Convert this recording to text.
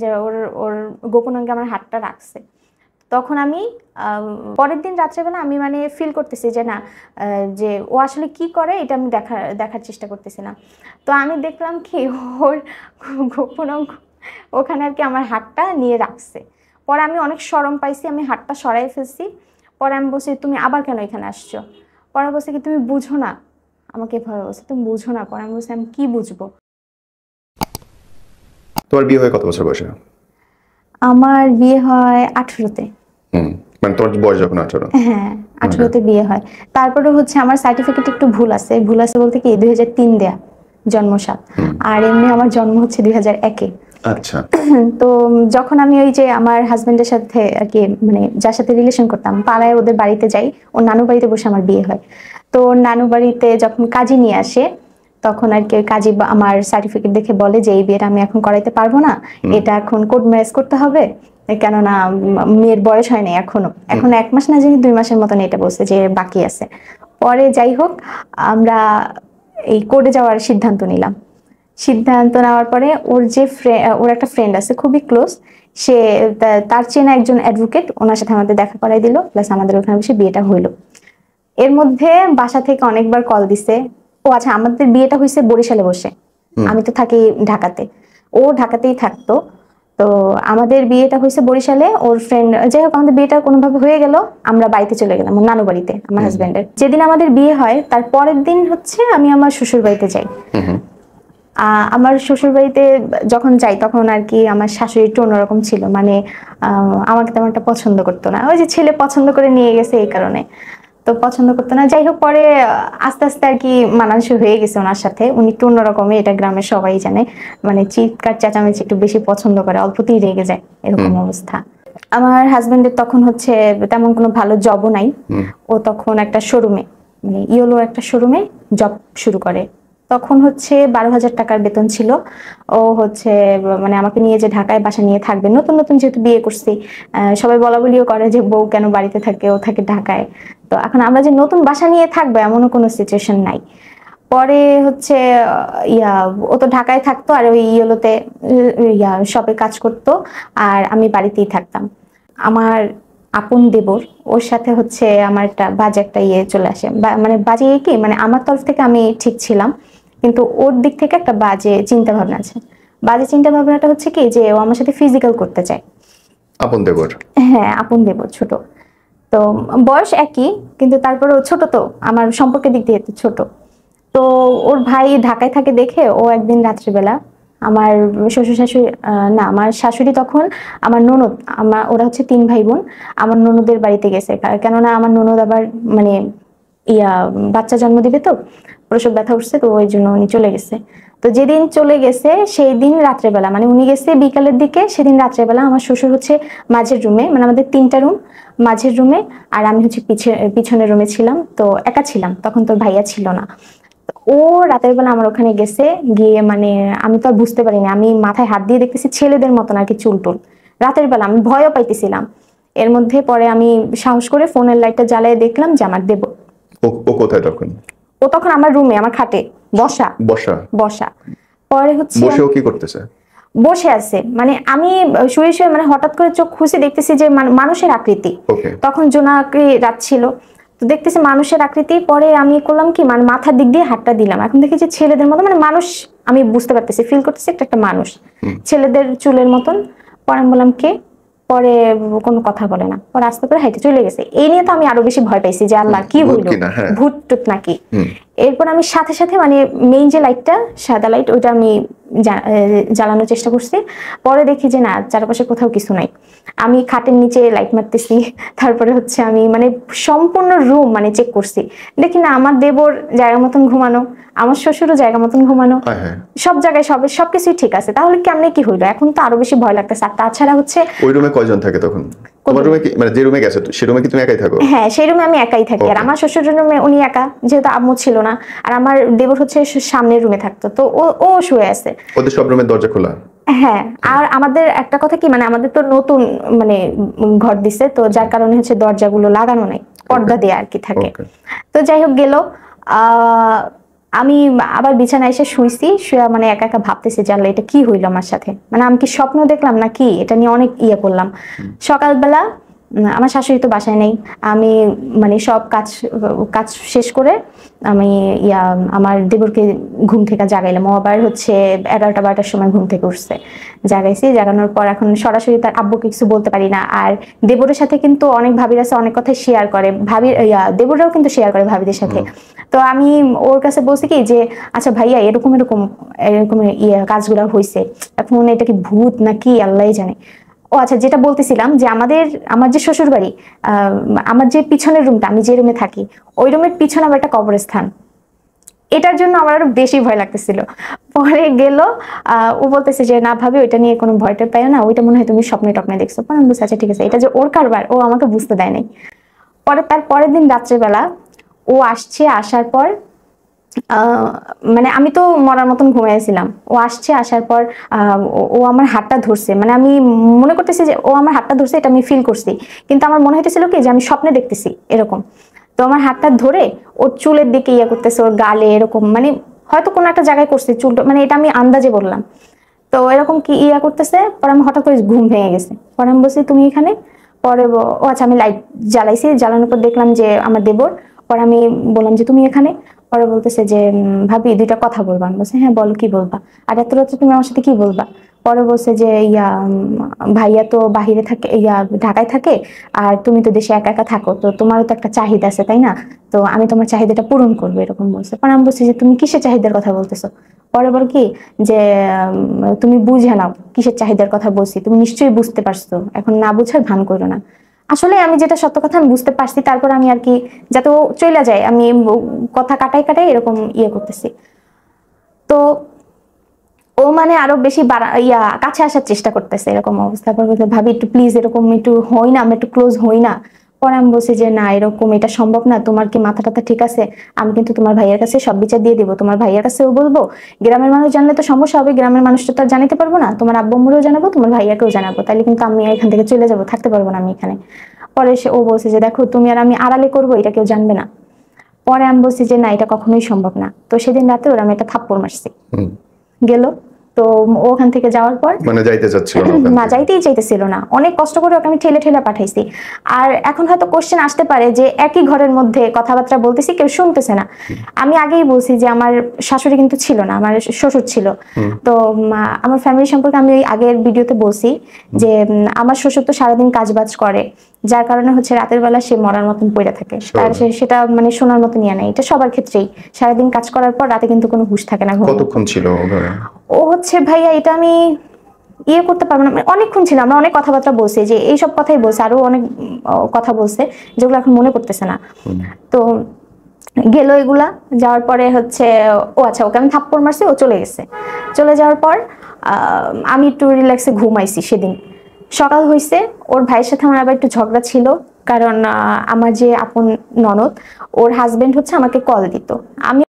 যে ওর ওর গোপন অঙ্গে আমার হাতটা রাখছে। তখন আমি পরের দিন রাত্রেবেলা আমি মানে ফিল করতেছি যে না, যে ও আসলে কি করে এটা আমি দেখার চেষ্টা করতেছি না। তো আমি দেখলাম কি ওর গোপন অঙ্গ ওখানে আর কি আমার হাতটা নিয়ে রাখছে। পরে আমি অনেক শরম পাইছি, আমি হাতটা সরাই ফেলছি। পরে আমি বলছি তুমি আবার কেন এখানে আসছো? পরে বলছে কি তুমি বুঝো না, আমাকে এভাবে বলছে তুমি বুঝো না। পরে আমি বলছি আমি কি বুঝবো? তোমার বিয়ে হয়ে কত বছর বয়সে? আমার বিয়ে হয় 18-তে। মানে তোমার বয়স যখন 18? হ্যাঁ, 18-তে বিয়ে হয়। তারপরে হচ্ছে আমার সার্টিফিকেট একটু ভুল আছে বলতে কি 2003 দেয়া জন্মসাল। আর এমনি আমার জন্ম হচ্ছে 2001-এ। আচ্ছা। তো যখন আমি ওই যে আমার হাজবেন্ডের সাথে আর কি মানে যার সাথে রিলেশন করতাম পাড়ায় ওদের বাড়িতে যাই, ওর নানু বাড়িতে বসে আমার বিয়ে হয়। তো নানু বাড়িতে যখন কাজী নিয়ে আসে তখন আর কি কাজী আমার সার্টিফিকেট দেখে বলে যে এই বিয়েটা আমি এখন করাইতে পারবো না, এটা এখন কোর্ট ম্যারেজ করতে হবে, কেননা মেয়ের বয়স হয়নি এখনো, এখন 1 মাস না জানি 2 মাসের মতন এটা বলছে যে বাকি আছে। পরে যাই হোক আমরা এই কোর্টে যাওয়ার সিদ্ধান্ত নিলাম। সিদ্ধান্ত নেওয়ার পরে ওর যে ওর একটা ফ্রেন্ড আছে খুবই ক্লোজ, সে তার চেনা একজন অ্যাডভোকেট, ওনার সাথে আমাদের দেখা করাই দিল, প্লাস আমাদের ওখানে বসে বিয়েটা হইলো। এর মধ্যে বাসা থেকে অনেকবার কল দিছে। ও আচ্ছা, আমাদের বিয়েটা হয়েছে বরিশালে বসে, আমি তো থাকি ঢাকাতে, ও ঢাকাতেই থাকতো। তো আমাদের বিয়েটা হয়েছে বরিশালে, ওর ফ্রেন্ড যাই হোক আমাদের বিয়েটা কোনোভাবে হয়ে গেল। আমরা বাড়িতে চলে গেলাম, নানু বাড়িতে আমার হাজবেন্ডের। যেদিন আমাদের বিয়ে হয় তার পরের দিন হচ্ছে আমি আমার শ্বশুর বাড়িতে যাই। আমার শ্বশুর বাড়িতে যখন যাই তখন আর কি আমার শাশুড়ি একটু অন্যরকম ছিল, মানে আমাকে তেমন একটা পছন্দ করতো না, ওই যে ছেলে পছন্দ করে নিয়ে গেছে এই কারণে, তো পছন্দ করতো না। যাই হোক পরে আস্তে আস্তে আর কি মানানসই হয়ে গেছে ওনার সাথে, উনি একটু অন্যরকমই, এটা গ্রামের সবাই জানে, মানে চিৎকার চেঁচামেচি একটু বেশি পছন্দ করে, অল্পতেই রেগে যায়, এরকম অবস্থা। আমার হাজবেন্ডের তখন হচ্ছে তেমন কোনো ভালো জবও নাই, ও তখন একটা শোরুমে মানে ইয়েলো একটা শোরুমে জব শুরু করে। তখন হচ্ছে 12,000 টাকার বেতন ছিল। ও হচ্ছে মানে আমাকে নিয়ে যে ঢাকায় বাসা নিয়ে থাকবে, নতুন নতুন যেহেতু বিয়ে করছি, সবাই বলা বলিও করে যে বউ কেন বাড়িতে থাকে, ও থাকে ঢাকায়। তো এখন আমরা যে নতুন বাসা নিয়ে থাকবো এমনও কোনো সিচুয়েশন নাই। পরে হচ্ছে ও তো ঢাকায় থাকতো আর ওই ইয়েলোতে শপে কাজ করতো, আর আমি বাড়িতেই থাকতাম। আমার আপন দেবর, ওর সাথে হচ্ছে আমার একটা বাজে একটা চলে আসে, মানে বাজে কি মানে আমার তরফ থেকে আমি ঠিক ছিলাম, কিন্তু ওর দিক থেকে একটা বাজে চিন্তা ভাবনা আছে। বাজে চিন্তা ভাবনাটা হচ্ছে কি যে ও আমার সাথে ফিজিক্যাল করতে চায়। আপন দেবর? হ্যাঁ, আপন দেবর, ছোট। তো বয়স একই, কিন্তু তারপরেও ছোট, তো আমার সম্পর্কের দিক দিয়ে ছোট। তো ওর ভাই ঢাকায় থাকে দেখে ও একদিন রাত্রিবেলা আমার শ্বশুর শাশুড়ি না আমার শাশুড়ি তখন আমার ননদ, ওরা হচ্ছে 3 ভাই বোন, আমার ননদের বাড়িতে গেছে, কেননা আমার ননদ আবার মানে বাচ্চা জন্ম দিবে, তো প্রসব ব্যথা উঠছে, তো ওই জন্য উনি চলে গেছে। তো যেদিন চলে গেছে সেই দিন রাত্রেবেলা, মানে উনি গেছে বিকালের দিকে, সেদিন রাত্রেবেলা আমার শ্বশুর হচ্ছে মাঝের রুমে, মানে আমাদের 3টা রুম, মাঝের রুমে, আর আমি হচ্ছে পিছনের রুমে ছিলাম, তো একা ছিলাম তখন, তো ভাইয়া ছিল না। ও রাতের বেলা আমার ওখানে গেছে, গিয়ে মানে আমি তো আর বুঝতে পারিনি, আমি মাথায় হাত দিয়ে দেখতেছি ছেলেদের মতন আর কি চুল টুল, রাতের বেলা আমি ভয়ও পাইতেছিলাম। এর মধ্যে পরে আমি সাহস করে ফোনের লাইটটা জ্বালিয়ে দেখলাম যে আমার দেবর। ও কোথায় তখন? ও তখন আমার রুমে আমার খাটে বসা বসা? বসা। পরে হচ্ছে বসেও কি করতেছে? বসে আছে, মানে আমি শুয়ে শুয়ে মানে হঠাৎ করে চোখ খুঁজে দেখতেছি যে মানুষের আকৃতি, তখন জোনাকি রাত ছিল, তো দেখতেছি মানুষের আকৃতি। পরে আমি করলাম কি মানে মাথার দিক দিয়ে হাতটা দিলাম, এখন দেখি যে ছেলেদের মতো, মানে মানুষ, আমি বুঝতে পারতেছি, ফিল করতেছি একটা মানুষ ছেলেদের চুলের মতন। পরে আমি বললাম কে? পরে কোনো কথা বলে না, পরে আস্তে করে হাইটে চলে গেছে। এই নিয়ে তো আমি আরো বেশি ভয় পাইছি যে আল্লাহ কি হইলো, ভূত টুত নাকি। এরপর আমি সাথে সাথে মানে মেইন যে লাইটটা সাদা লাইট ওইটা আমি জ্বালানোর চেষ্টা করছি। পরে দেখি যে না, চারপাশে কোথাও কিছু নাই। আমি খাটের নিচে লাইট মারতেছি, তারপরে হচ্ছে আমি মানে সম্পূর্ণ রুম মানে চেক করছি, দেখি না আমার দেবর জায়গা মতন ঘুমানো, আমার শ্বশুরও জায়গা মতন ঘুমানো, সব জায়গায় সবকিছুই ঠিক আছে। তাহলে কেমনে কি হইলো? এখন তো আরো বেশি ভয় লাগতেছে। আর তাছাড়া হচ্ছে ওই রুমে কয়জন থাকে তখন? তোমার রুমে কি মানে যে রুমে গেছো সেই রুমে কি তুমি একাই থাকো? হ্যাঁ, সেই রুমে আমি একাই থাকি। আর আমার শ্বশুরের রুমে উনি একা, যেহেতু আম্মু ছিল না, আর আমার দেবর হচ্ছে সামনের রুমে থাকতো, তো ও শুয়ে আছে। ওদের সব রুমের দরজা খোলা? হ্যাঁ, আর আমাদের একটা কথা কি মানে আমাদের তো নতুন মানে ঘর দিছে, তো যার কারণে হচ্ছে দরজাগুলো লাগানো নাই, পর্দা দেয়া আর কি থাকে। তো যাই হোক গেল, আমি আবার বিছানায় এসে শুইছি, শুয়ে মানে একা একা ভাবতেছি যে আল্লাহ এটা কি হইলো আমার সাথে, মানে আমি কি স্বপ্ন দেখলাম না কি, এটা নিয়ে অনেক করলাম। সকালবেলা আমার শাশুড়ি তো বাসায় নেই, আমি মানে সব কাজ কাজ শেষ করে আমি আমার দেবরকে ঘুম থেকে জাগাইলাম। ও আবার হচ্ছে 11টা-12টার সময় ঘুম থেকে উঠছে, জাগাইছি। জাগানোর পর এখন সরাসরি তার আব্বুকে কিছু বলতে পারি না। আর দেবরের সাথে কিন্তু অনেক ভাবির আছে, অনেক কথা শেয়ার করে, দেবররাও কিন্তু শেয়ার করে ভাবিদের সাথে। তো আমি ওর কাছে বলছি কি যে আচ্ছা ভাইয়া এরকম এরকম এরকম কাজগুলো হয়েছে, এখন এটা কি ভূত নাকি আল্লাহই জানে। ও আচ্ছা, যেটা বলতেছিলাম যে আমার যে শ্বশুর বাড়ি, আমার যে পিছনের রুমটা, আমি যে রুমে থাকি, ওই রুমের পিছনে আবার একটা কবরস্থান। এটার জন্য আমার আরো বেশি ভয় লাগতেছিল। পরে গেল, ও বলতেছে যে না ভাবি ওইটা নিয়ে কোনো ভয়টা পাইও না, ওইটা মনে হয় তুমি স্বপ্নে টপ্নে দেখছো। পরে আমি বলছি আচ্ছা ঠিক আছে, এটা যে ওর কারবার ও আমাকে বুঝতে দেয় নাই। পরে তার পরের দিন রাত্রেবেলা ও আসছে, আসার পর মানে আমি তো মরার মতন ঘুমাইছিলাম। ও আসছে, আসার পর ও আমার হাতটা ধরছে, মানে আমি মনে করতেছি যে ও আমার হাতটা ধরছে, এটা আমি ফিল করছি, কিন্তু আমার মনে হইতেছিল কি যে আমি স্বপ্নে দেখতেছি এরকম। তো আমার হাতটা ধরে ওর চুলের দিকে করতেছে, ওর গালে এরকম, মানে হয়তো কোনো একটা জায়গায় করছে চুলটা, মানে এটা আমি আন্দাজে বললাম। তো এরকম কি করতেছে। পরে আমি হঠাৎ করে ঘুম ভেঙে গেছে। পরে আমি বলছি তুমি এখানে। পরে ও আচ্ছা, আমি লাইট জ্বালাইছি, জ্বালানোর পর দেখলাম যে আমার দেবর। পরে আমি বললাম যে তুমি এখানে। পরে বলতেছে যে ভাবি দুইটা কথা বলবা। আমি বলছি হ্যাঁ বলো, কি বলবা, আর এত রাত্রে তুমি আমার সাথে কি বলবা। পরে বলছে যে ভাইয়া তো বাহিরে থাকে, ঢাকায় থাকে, আর তুমি তো দেশে একা একা থাকো, তো তোমারও তো একটা চাহিদা আছে তাই না, তো আমি তোমার চাহিদাটা পূরণ করবো, এরকম বলছে। পরে আমি বলছি যে তুমি কিসের চাহিদার কথা বলতেছো। পরে বল কি যে তুমি বুঝে নাও কিসের চাহিদার কথা বলছি, তুমি নিশ্চয়ই বুঝতে পারছো, এখন না বুঝার ভান করো না। আসলে আমি যেটা সত্য কথা আমি বুঝতে পারছি, তারপর আমি আর কি যাতে ও চলে যায় আমি কথা কাটাই কাটাই এরকম করতেছি। তো ও মানে আরো বেশি কাছে আসার চেষ্টা করতেছে এরকম অবস্থা। পর বলতে ভাবি একটু প্লিজ এরকম একটু হই না, আমরা একটু ক্লোজ হই না। পরে আমি বলছি যে না এরকম এটা সম্ভব না, তোমার কি মাথা টাথা ঠিক আছে, আমি কিন্তু তোমার ভাইয়ের কাছে সব বিচার দিয়ে দিব, তোমার ভাইয়ের কাছেও বলবো, গ্রামের মানুষ জানলে তো সমস্যা হবে, গ্রামের মানুষটা তো আর জানাতে পারবো না, তোমার আব্বু আম্মুরেও জানাবো, তোমার ভাইয়াকেও জানাবো, তাহলে কিন্তু আমি এখান থেকে চলে যাবো, থাকতে পারবো না আমি এখানে। পরে ও বলছে যে দেখো তুমি আর আমি আড়ালে করবো, এটা কেউ জানবে না। পরে আমি বলছি যে না এটা কখনোই সম্ভব না। তো সেদিন রাতে ওরা আমি একটা থাপ্পড় মারছি, গেল। তো ওখান থেকে যাওয়ার পর মানে যাইতে চাচ্ছিল না, যাইতেই চাইতেছিল না, অনেক কষ্ট করে ওকে আমি ঠেলে ঠেলে পাঠাইছি। আর এখন হয়তো কোশ্চেন আসতে পারে যে একই ঘরের মধ্যে কথাবার্তা বলতেছি, কেউ শুনতেছে না। আমি আগেই বলছি যে আমার শাশুড়ি কিন্তু ছিল না, আমার শ্বশুর ছিল। তো আমার ফ্যামিলি সম্পর্কে আমি ওই আগের ভিডিওতে বলছি যে আমার শ্বশুর তো সারাদিন কাজবাজ করে, যার কারণে হচ্ছে রাতের বেলা সে মরার মতন পড়ে থাকে, আর সেটা মানে শোনার মতন নেই, এটা সবার ক্ষেত্রেই। সারাদিন কাজ করার পর রাতে কিন্তু কোনো হুঁশ থাকে না। কতক্ষণ ছিল ও হচ্ছে ভাইয়া এটা আমি করতে পারবো না, মানে অনেকক্ষণ ছিল, আমরা অনেক কথাবার্তা বলছি, যে এইসব কথাই বলছে, আরো অনেক কথা বলছে যেগুলো এখন মনে পড়তেছে না। তো গেল এগুলা, যাওয়ার পরে হচ্ছে ও আচ্ছা ওকে আমি থাপ্পড় মারছি, ও চলে গেছে। চলে যাওয়ার পর আমি একটু রিল্যাক্সে ঘুমাইছি। সেদিন সকাল হয়েছে, ওর ভাইয়ের সাথে আমার আবার একটু ঝগড়া ছিল, কারণ আমার যে আপন ননদ, ওর হাজবেন্ড হচ্ছে আমাকে কল দিত, আমি